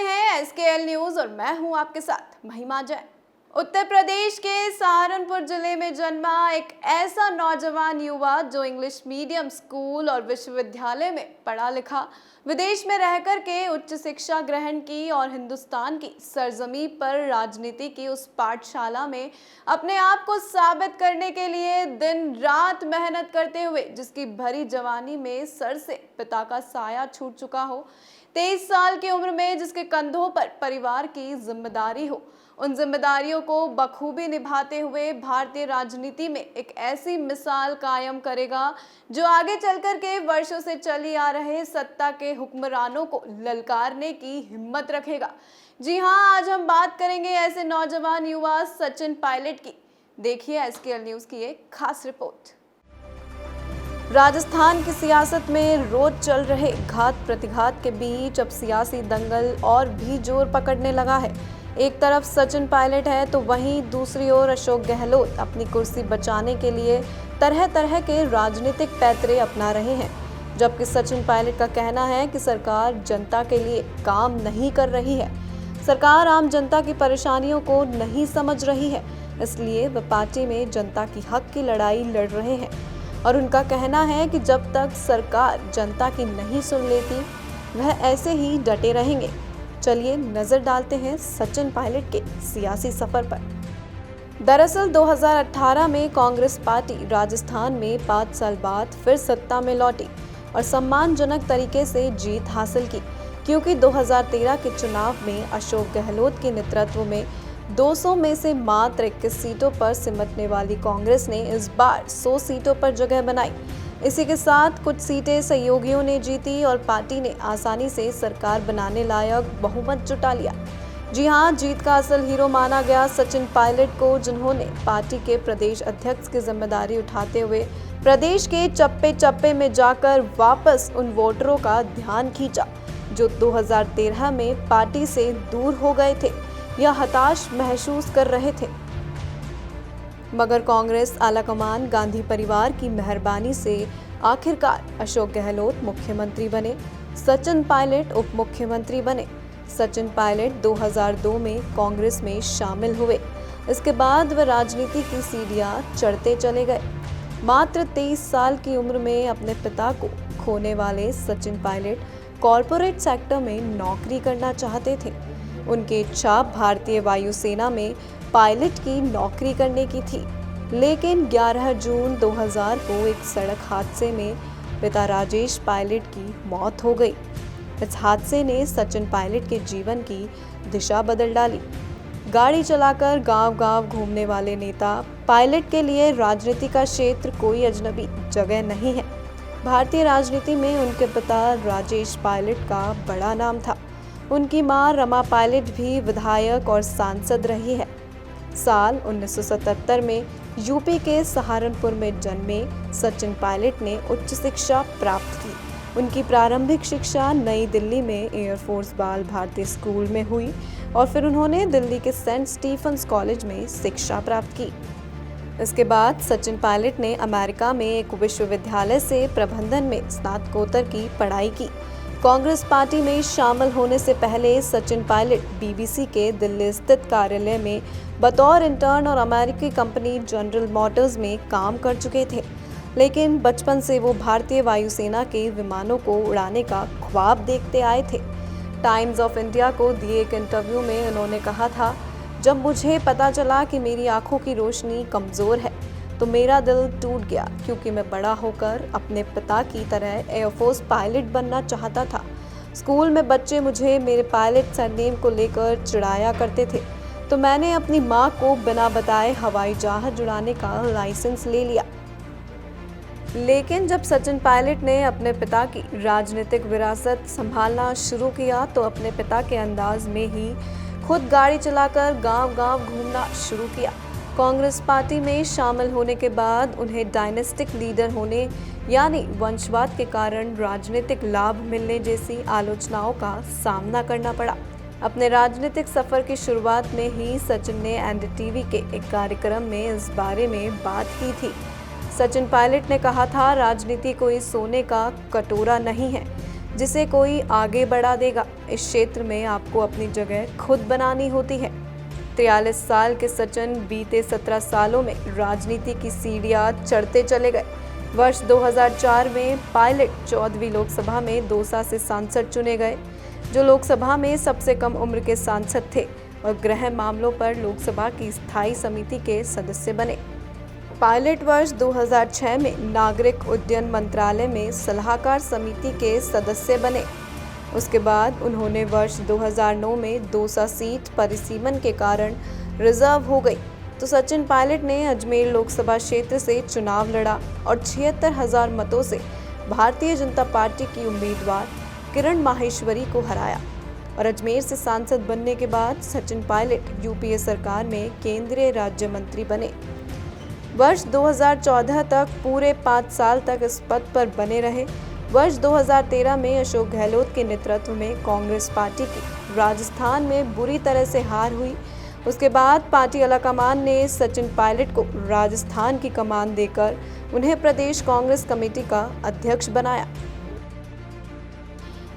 हैं एसकेएल न्यूज और मैं हूं आपके साथ महिमा जैन। उत्तर प्रदेश के सहारनपुर जिले में जन्मा एक ऐसा नौजवान युवा जो इंग्लिश मीडियम स्कूल और विश्वविद्यालय में पढ़ा लिखा, विदेश में रहकर के उच्च शिक्षा ग्रहण की और हिंदुस्तान की सरजमी पर राजनीति की उस पाठशाला में अपने आप को साबित करने के लिए दिन रात मेहनत करते हुए जिसकी भरी जवानी में सर से पिता का साया छूट चुका हो, 23 साल की उम्र में जिसके कंधों पर परिवार की जिम्मेदारी हो, उन जिम्मेदारियों को बखूबी निभाते हुए भारतीय राजनीति में एक ऐसी मिसाल कायम करेगा जो आगे चलकर के वर्षों से चली आ रहे सत्ता के हुक्मरानों को ललकारने की हिम्मत रखेगा। जी हाँ, आज हम बात करेंगे ऐसे नौजवान युवा सचिन पायलट की। देखिए एसकेएल न्यूज की एक खास रिपोर्ट। राजस्थान की सियासत में रोज चल रहे घात प्रतिघात के बीच अब सियासी दंगल और भी जोर पकड़ने लगा है। एक तरफ सचिन पायलट है तो वहीं दूसरी ओर अशोक गहलोत अपनी कुर्सी बचाने के लिए तरह तरह के राजनीतिक पैतरे अपना रहे हैं। जबकि सचिन पायलट का कहना है कि सरकार जनता के लिए काम नहीं कर रही है, सरकार आम जनता की परेशानियों को नहीं समझ रही है, इसलिए वह पार्टी में जनता की हक की लड़ाई लड़ रहे हैं। और उनका कहना है कि जब तक सरकार जनता की नहीं सुन लेती वह ऐसे ही डटे रहेंगे। चलिए नजर डालते हैं सचिन पायलट के सियासी सफर पर। दरअसल 2018 में कांग्रेस पार्टी राजस्थान में 5 साल बाद फिर सत्ता में लौटी और सम्मानजनक तरीके से जीत हासिल की, क्योंकि 2013 के चुनाव में अशोक गहलोत के नेतृत्व में 200 में से मात्र 21 सीटों पर सिमटने वाली कांग्रेस ने इस बार 100 सीटों पर जगह बनाई। इसी के साथ कुछ सीटें सहयोगियों ने जीती और पार्टी ने आसानी से सरकार बनाने लायक बहुमत जुटा लिया। जी हां, जीत का असल हीरो माना गया सचिन पायलट को, जिन्होंने पार्टी के प्रदेश अध्यक्ष की जिम्मेदारी उठाते हुए प्रदेश के चप्पे चप्पे में जाकर वापस उन वोटरों का ध्यान खींचा जो 2013 में पार्टी से दूर हो गए थे या हताश महसूस कर रहे थे। मगर कांग्रेस आलाकमान गांधी परिवार की मेहरबानी से आखिरकार अशोक गहलोत मुख्यमंत्री बने, सचिन पायलट उप मुख्यमंत्री बने। सचिन पायलट 2002 में कांग्रेस में शामिल हुए। इसके बाद वह राजनीति की सीढ़ियां चढ़ते चले गए। मात्र 23 साल की उम्र में अपने पिता को खोने वाले सचिन पायलट कॉरपोरेट सेक्टर में नौकरी करना चाहते थे। उनकी इच्छा भारतीय वायुसेना में पायलट की नौकरी करने की थी, लेकिन 11 जून 2000 को एक सड़क हादसे में पिता राजेश पायलट की मौत हो गई। इस हादसे ने सचिन पायलट के जीवन की दिशा बदल डाली। गाड़ी चलाकर गांव-गांव घूमने वाले नेता पायलट के लिए राजनीति का क्षेत्र कोई अजनबी जगह नहीं है। भारतीय राजनीति में उनके पिता राजेश पायलट का बड़ा नाम था। उनकी मां रमा पायलट भी विधायक और सांसद रही है। साल 1977 में यूपी के सहारनपुर में जन्मे सचिन पायलट ने उच्च शिक्षा प्राप्त की। उनकी प्रारंभिक शिक्षा नई दिल्ली में एयरफोर्स बाल भारती स्कूल में हुई और फिर उन्होंने दिल्ली के सेंट स्टीफन्स कॉलेज में शिक्षा प्राप्त की। इसके बाद सचिन पायलट ने अमेरिका में एक विश्वविद्यालय से प्रबंधन में स्नातकोत्तर की पढ़ाई की। कांग्रेस पार्टी में शामिल होने से पहले सचिन पायलट बीबीसी के दिल्ली स्थित कार्यालय में बतौर इंटर्न और अमेरिकी कंपनी जनरल मोटर्स में काम कर चुके थे, लेकिन बचपन से वो भारतीय वायुसेना के विमानों को उड़ाने का ख्वाब देखते आए थे। टाइम्स ऑफ इंडिया को दिए एक इंटरव्यू में उन्होंने कहा था, जब मुझे पता चला कि मेरी आंखों की रोशनी कमज़ोर है तो मेरा दिल टूट गया, क्योंकि मैं बड़ा होकर अपने पिता की तरह एयरफोर्स पायलट बनना चाहता था। स्कूल में बच्चे मुझे मेरे पायलट सरनेम को लेकर चिढ़ाया करते थे, तो मैंने अपनी माँ को बिना बताए हवाई जहाज उड़ाने का लाइसेंस ले लिया। लेकिन जब सचिन पायलट ने अपने पिता की राजनीतिक विरासत संभालना शुरू किया तो अपने पिता के अंदाज में ही खुद गाड़ी चलाकर गांव-गांव घूमना शुरू किया। कांग्रेस पार्टी में शामिल होने के बाद उन्हें डायनेस्टिक लीडर होने यानी वंशवाद के कारण राजनीतिक लाभ मिलने जैसी आलोचनाओं का सामना करना पड़ा। अपने राजनीतिक सफर की शुरुआत में ही सचिन ने एनडीटीवी के एक कार्यक्रम में इस बारे में बात की थी। सचिन पायलट ने कहा था, राजनीति कोई सोने का कटोरा नहीं है, जिसे कोई आगे बढ़ा देगा। इस क्षेत्र में आपको अपनी जगह खुद बनानी होती है। 43 साल के सचिन बीते 17 सालों में राजनीति की सीढ़ियां चढ़ते चले गए। वर्ष 2004 में पायलट 14वीं लोकसभा में दौसा से सांसद चुने गए, जो लोकसभा में सबसे कम उम्र के सांसद थे, और गृह मामलों पर लोकसभा की स्थायी समिति के सदस्य बने। पायलट वर्ष 2006 में नागरिक उड्डयन मंत्रालय में सलाहकार समिति के सदस्य बने। उसके बाद उन्होंने वर्ष 2009 में दौसा सीट परिसीमन के कारण रिजर्व हो गई, तो सचिन पायलट ने अजमेर लोकसभा क्षेत्र से चुनाव लड़ा और 76,000 मतों से भारतीय जनता पार्टी की उम्मीदवार किरण माहेश्वरी को हराया और अजमेर से सांसद बनने के बाद सचिन पायलट यूपीए सरकार में केंद्रीय राज्य मंत्री बने। वर्ष 2014 तक पूरे 5 साल तक इस पद पर बने रहे। वर्ष 2013 में अशोक गहलोत के नेतृत्व में कांग्रेस पार्टी की राजस्थान में बुरी तरह से हार हुई। उसके बाद पार्टी आलाकमान ने सचिन पायलट को राजस्थान की कमान देकर उन्हें प्रदेश कांग्रेस कमेटी का अध्यक्ष बनाया।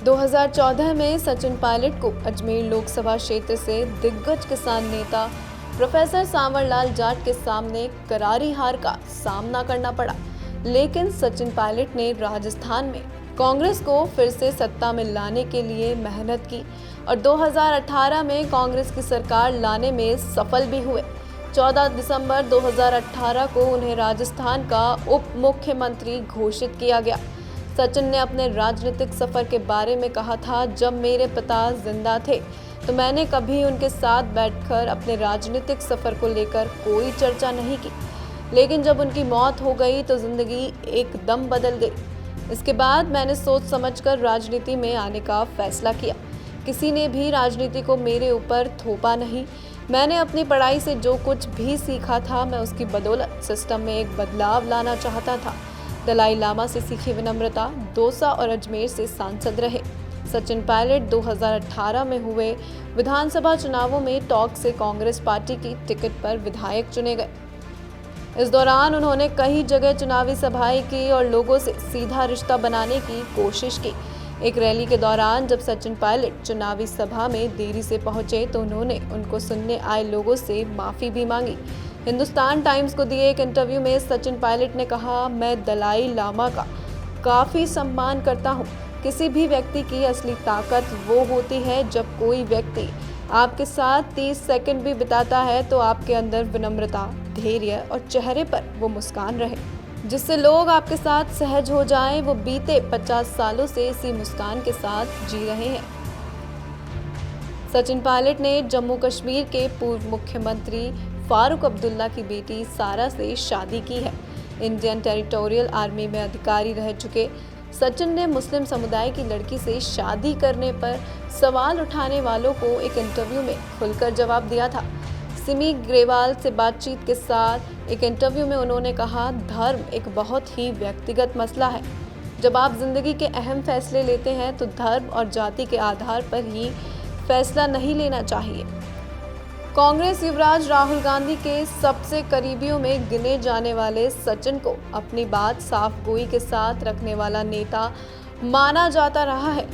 2014 में सचिन पायलट को अजमेर लोकसभा क्षेत्र से दिग्गज किसान नेता प्रोफेसर सांवरलाल जाट के सामने करारी हार का सामना करना पड़ा, लेकिन सचिन पायलट ने राजस्थान में कांग्रेस को फिर से सत्ता में लाने के लिए मेहनत की और 2018 में कांग्रेस की सरकार लाने में सफल भी हुए। 14 दिसंबर 2018 को उन्हें राजस्थान का उप मुख्यमंत्री घोषित किया गया। सचिन ने अपने राजनीतिक सफर के बारे में कहा था, जब मेरे पिता जिंदा थे तो मैंने कभी उनके साथ बैठकर अपने राजनीतिक सफर को लेकर कोई चर्चा नहीं की, लेकिन जब उनकी मौत हो गई तो जिंदगी एकदम बदल गई। इसके बाद मैंने सोच समझकर राजनीति में आने का फैसला किया। किसी ने भी राजनीति को मेरे ऊपर थोपा नहीं। मैंने अपनी पढ़ाई से जो कुछ भी सीखा था, मैं उसकी बदौलत सिस्टम में एक बदलाव लाना चाहता था। दलाई लामा से सीखी विनम्रता, दौसा और अजमेर से सांसद रहे। सचिन पायलट 2018 में हुए विधानसभा चुनावों में टॉक से कांग्रेस पार्टी की टिकट पर विधायक चुने गए। इस दौरान उन्होंने कई जगह चुनावी सभाएं की और लोगों से सीधा रिश्ता बनाने की कोशिश की। एक रैली के दौरान जब सचिन पायलट चुनावी सभा में देरी से पहुंचे तो उन्होंने उनको सुनने आए लोगों से माफी भी मांगी। हिंदुस्तान टाइम्स को दिए एक इंटरव्यू में सचिन पायलट ने कहा, मैं दलाई लामा का काफी सम्मान करता हूँ। किसी भी व्यक्ति की असली ताकत वो होती है जब कोई व्यक्ति आपके साथ 30 सेकंड भी बिताता है तो आपके अंदर विनम्रता, धैर्य और चेहरे पर वो मुस्कान रहे, जिससे लोग आपके साथ सहज हो जाएं। वो बीते 50 सालों से इसी मुस्कान के साथ जी रहे हैं। सचिन पायलट ने जम्मू कश्मीर के पूर्व मुख्यमंत्री फारूक अब्दुल्ला की बेटी सारा से शादी की है। इंडियन टेरिटोरियल आर्मी में अधिकारी रह चुके सचिन ने मुस्लिम समुदाय की लड़की से शादी करने पर सवाल उठाने वालों को एक इंटरव्यू में खुलकर जवाब दिया था। सिमी ग्रेवाल से बातचीत के साथ एक इंटरव्यू में उन्होंने कहा, धर्म एक बहुत ही व्यक्तिगत मसला है। जब आप जिंदगी के अहम फैसले लेते हैं तो धर्म और जाति के आधार पर ही फैसला नहीं लेना चाहिए। कांग्रेस युवराज राहुल गांधी के सबसे करीबियों में गिने जाने वाले सचिन को अपनी बात साफ गोई के साथ रखने वाला नेता माना जाता रहा है।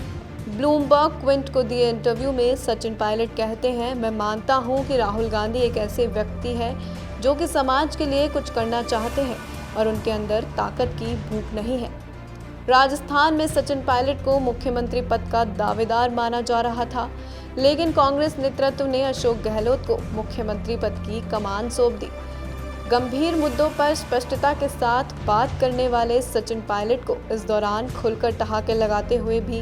ब्लूमबर्ग क्विंट को दिए इंटरव्यू में सचिन पायलट कहते हैं, मैं मानता हूं कि राहुल गांधी एक ऐसे व्यक्ति है जो कि समाज के लिए कुछ करना चाहते हैं और उनके अंदर ताकत की भूख नहीं है। राजस्थान में सचिन पायलट को मुख्यमंत्री पद का दावेदार माना जा रहा था, लेकिन कांग्रेस नेतृत्व ने अशोक गहलोत को मुख्यमंत्री पद की कमान सौंप दी। गंभीर मुद्दों पर स्पष्टता के साथ बात करने वाले सचिन पायलट को इस दौरान खुलकर ठहाके लगाते हुए भी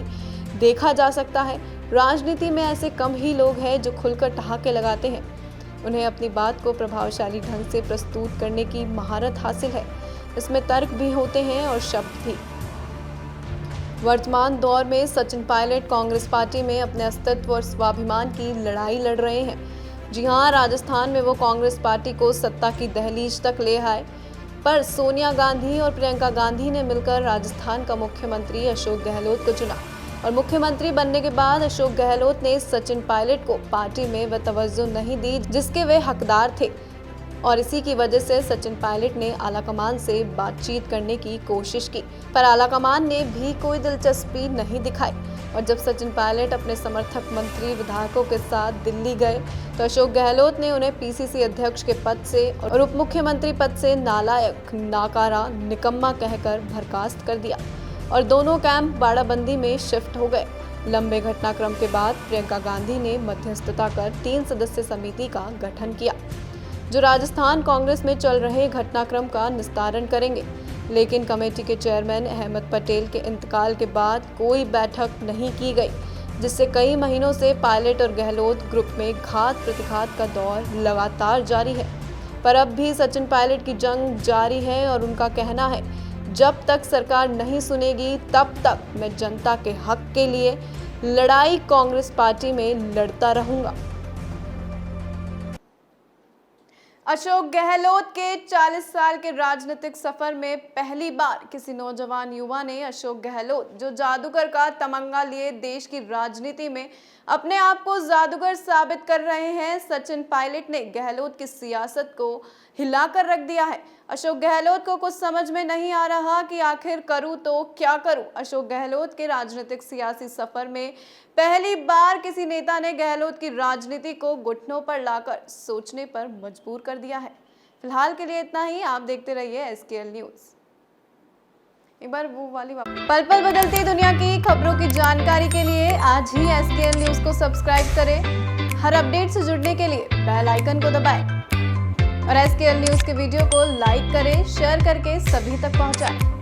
देखा जा सकता है। राजनीति में ऐसे कम ही लोग हैं जो खुलकर ठहाके लगाते हैं। उन्हें अपनी बात को प्रभावशाली ढंग से प्रस्तुत करने की महारत हासिल है। इसमें तर्क भी होते हैं और शब्द भी। वर्तमान दौर में सचिन पायलट कांग्रेस पार्टी में अपने अस्तित्व और स्वाभिमान की लड़ाई लड़ रहे हैं। जी हां, राजस्थान में वो कांग्रेस पार्टी को सत्ता की दहलीज तक ले आए, पर सोनिया गांधी और प्रियंका गांधी ने मिलकर राजस्थान का मुख्यमंत्री अशोक गहलोत को चुना और मुख्यमंत्री बनने के बाद अशोक गहलोत ने सचिन पायलट को पार्टी में वह तवज्जो नहीं दी जिसके वे हकदार थे। और इसी की वजह से सचिन पायलट ने आलाकमान से बातचीत करने की कोशिश की, पर आलाकमान ने भी कोई दिलचस्पी नहीं दिखाई। और जब सचिन पायलट अपने समर्थक मंत्री विधायकों के साथ दिल्ली गए तो अशोक गहलोत ने उन्हें पीसीसी अध्यक्ष के पद से और उप मुख्यमंत्री पद से नालायक, नाकारा, निकम्मा कहकर बर्खास्त कर दिया और दोनों कैंप बाड़ाबंदी में शिफ्ट हो गए। लंबे घटनाक्रम के बाद प्रियंका गांधी ने मध्यस्थता कर 3 सदस्य समिति का गठन किया जो राजस्थान कांग्रेस में चल रहे घटनाक्रम का निस्तारण करेंगे। लेकिन कमेटी के चेयरमैन अहमद पटेल के इंतकाल के बाद कोई बैठक नहीं की गई, जिससे कई महीनों से पायलट और गहलोत ग्रुप में घात प्रतिघात का दौर लगातार जारी है। पर अब भी सचिन पायलट की जंग जारी है और उनका कहना है, जब तक सरकार नहीं सुनेगी तब तक मैं जनता के हक के लिए लड़ाई कांग्रेस पार्टी में लड़ता रहूंगा। अशोक गहलोत के 40 साल के राजनीतिक सफर में पहली बार किसी नौजवान युवा ने अशोक गहलोत, जो जादूगर का तमंगा लिए देश की राजनीति में अपने आप को जादूगर साबित कर रहे हैं, सचिन पायलट ने गहलोत की सियासत को हिलाकर रख दिया है। अशोक गहलोत को कुछ समझ में नहीं आ रहा कि आखिर करूं तो क्या करूं। अशोक गहलोत के राजनीतिक सियासी सफर में पहली बार किसी नेता ने गहलोत की राजनीति को घुटनों पर लाकर सोचने पर मजबूर कर दिया है। फिलहाल के लिए इतना ही। आप देखते रहिए SKL न्यूज़। एक बार वो वाली पल पल बदलती दुनिया की खबरों की जानकारी के लिए आज ही SKL न्यूज़ को सब्सक्राइब करें। हर अपडेट से जुड़ने के लिए बेल आइकन को दबाएं और SKL न्यूज़ के वीडियो को लाइक करें, शेयर करके सभी तक पहुंचाएं।